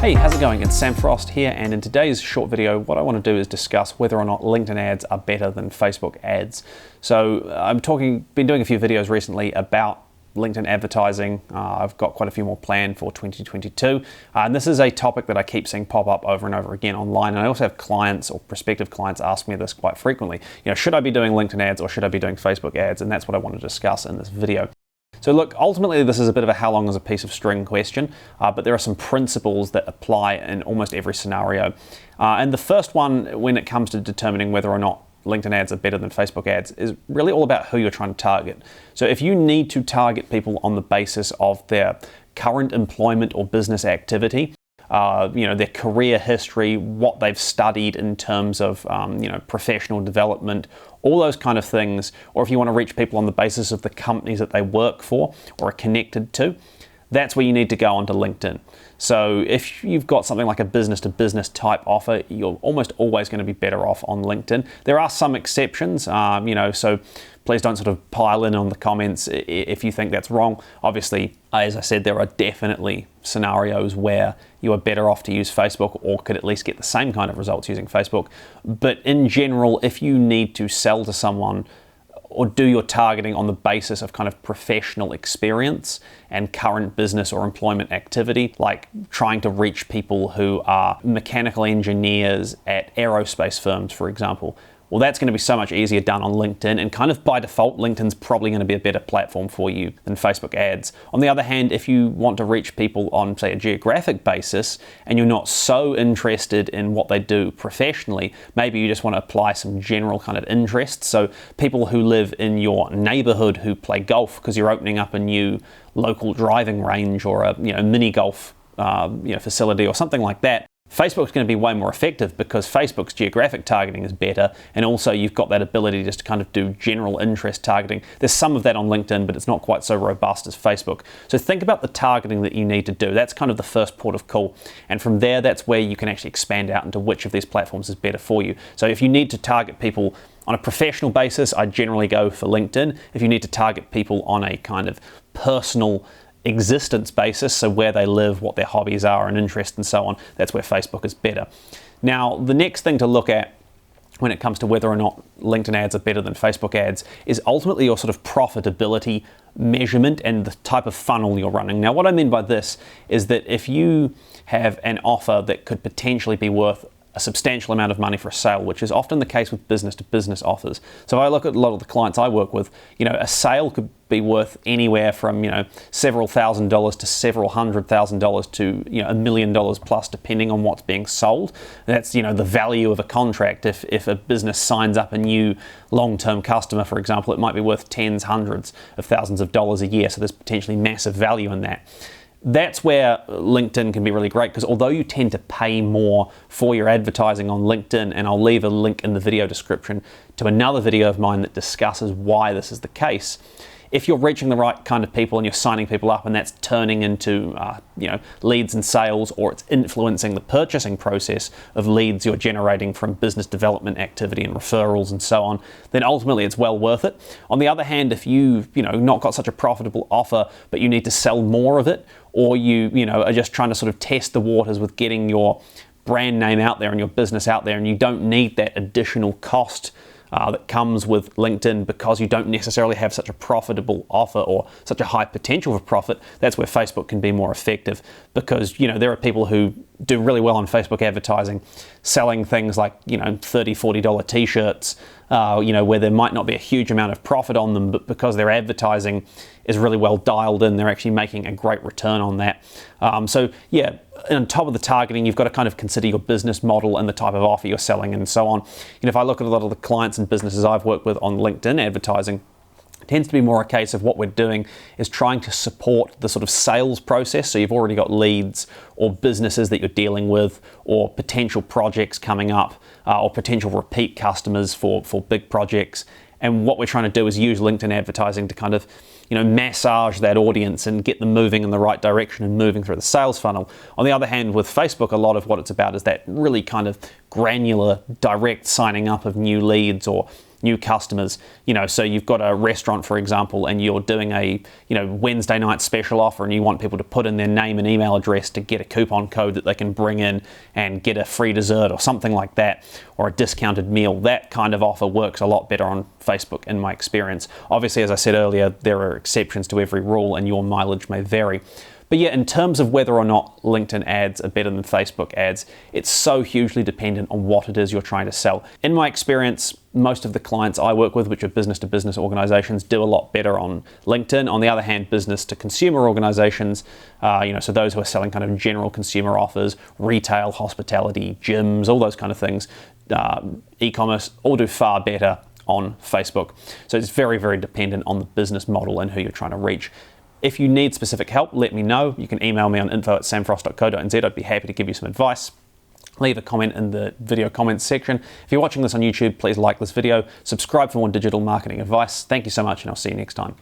Hey, how's it going? It's Sam Frost here, and in today's short video, what I want to do is discuss whether or not LinkedIn ads are better than Facebook ads. So been doing a few videos recently about LinkedIn advertising. I've got quite a few more planned for 2022, and this is a topic that I keep seeing pop up over and over again online. And I also have clients or prospective clients ask me this quite frequently. Should I be doing LinkedIn ads or should I be doing Facebook ads? And that's what I want to discuss in this video. So look, ultimately this is a bit of a how long is a piece of string question, but there are some principles that apply in almost every scenario. And the first one, when it comes to determining whether or not LinkedIn ads are better than Facebook ads, is really all about who you're trying to target. So if you need to target people on the basis of their current employment or business activity, their career history, what they've studied in terms of professional development, all those kind of things, or if you want to reach people on the basis of the companies that they work for or are connected to, that's where you need to go onto LinkedIn. So if you've got something like a business-to-business type offer, you're almost always going to be better off on LinkedIn. There are some exceptions, so please don't sort of pile in on the comments if you think that's wrong. Obviously, as I said, there are definitely scenarios where you are better off to use Facebook or could at least get the same kind of results using Facebook. But in general, if you need to sell to someone or do your targeting on the basis of kind of professional experience and current business or employment activity, like trying to reach people who are mechanical engineers at aerospace firms, for example, well, that's going to be so much easier done on LinkedIn, and kind of by default, LinkedIn's probably going to be a better platform for you than Facebook ads. On the other hand, if you want to reach people on, say, a geographic basis, and you're not so interested in what they do professionally, maybe you just want to apply some general kind of interests. So people who live in your neighborhood who play golf because you're opening up a new local driving range or a mini golf facility or something like that, Facebook's going to be way more effective because Facebook's geographic targeting is better, and also you've got that ability just to kind of do general interest targeting. There's some of that on LinkedIn, but it's not quite so robust as Facebook. So think about the targeting that you need to do. That's kind of the first port of call, and from there, that's where you can actually expand out into which of these platforms is better for you. So if you need to target people on a professional basis, I generally go for LinkedIn. If you need to target people on a kind of personal existence basis, so where they live, what their hobbies are and interests and so on, that's where Facebook is better. Now, the next thing to look at when it comes to whether or not LinkedIn ads are better than Facebook ads is ultimately your sort of profitability measurement and the type of funnel you're running. Now, what I mean by this is that if you have an offer that could potentially be worth a substantial amount of money for a sale, which is often the case with business-to-business offers. So if I look at a lot of the clients I work with, a sale could be worth anywhere from several $1,000s to several $100,000 to $1 million plus, depending on what's being sold. That's the value of a contract. If a business signs up a new long-term customer, for example, it might be worth tens, hundreds of thousands of dollars a year. So there's potentially massive value in that. That's where LinkedIn can be really great, because although you tend to pay more for your advertising on LinkedIn, and I'll leave a link in the video description to another video of mine that discusses why this is the case, if you're reaching the right kind of people and you're signing people up and that's turning into leads and sales, or it's influencing the purchasing process of leads you're generating from business development activity and referrals and so on, then ultimately it's well worth it. On the other hand, if you've not got such a profitable offer but you need to sell more of it, or you are just trying to sort of test the waters with getting your brand name out there and your business out there, and you don't need that additional cost that comes with LinkedIn because you don't necessarily have such a profitable offer or such a high potential for profit, that's where Facebook can be more effective, because there are people who do really well on Facebook advertising, selling things like $30, $40 t-shirts, where there might not be a huge amount of profit on them, but because their advertising is really well dialed in, they're actually making a great return on that. On top of the targeting, you've got to kind of consider your business model and the type of offer you're selling and so on. If I look at a lot of the clients and businesses I've worked with on LinkedIn advertising, it tends to be more a case of what we're doing is trying to support the sort of sales process. So you've already got leads or businesses that you're dealing with, or potential projects coming up, or potential repeat customers for big projects. And what we're trying to do is use LinkedIn advertising to kind of, massage that audience and get them moving in the right direction and moving through the sales funnel. On the other hand, with Facebook, a lot of what it's about is that really kind of granular, direct signing up of new leads, or new customers. So you've got a restaurant, for example, and you're doing a Wednesday night special offer, and you want people to put in their name and email address to get a coupon code that they can bring in and get a free dessert or something like that, or a discounted meal. That kind of offer works a lot better on Facebook in my experience. Obviously, as I said earlier, there are exceptions to every rule and your mileage may vary. But yeah, in terms of whether or not LinkedIn ads are better than Facebook ads, it's so hugely dependent on what it is you're trying to sell. In my experience, most of the clients I work with, which are business-to-business organizations, do a lot better on LinkedIn. On the other hand, business-to-consumer organizations, so those who are selling kind of general consumer offers, retail, hospitality, gyms, all those kind of things, e-commerce, all do far better on Facebook. So it's very, very dependent on the business model and who you're trying to reach. If you need specific help, let me know. You can email me on info@samfrost.co.nz. I'd be happy to give you some advice. Leave a comment in the video comments section. If you're watching this on YouTube, please like this video, subscribe for more digital marketing advice. Thank you so much, and I'll see you next time.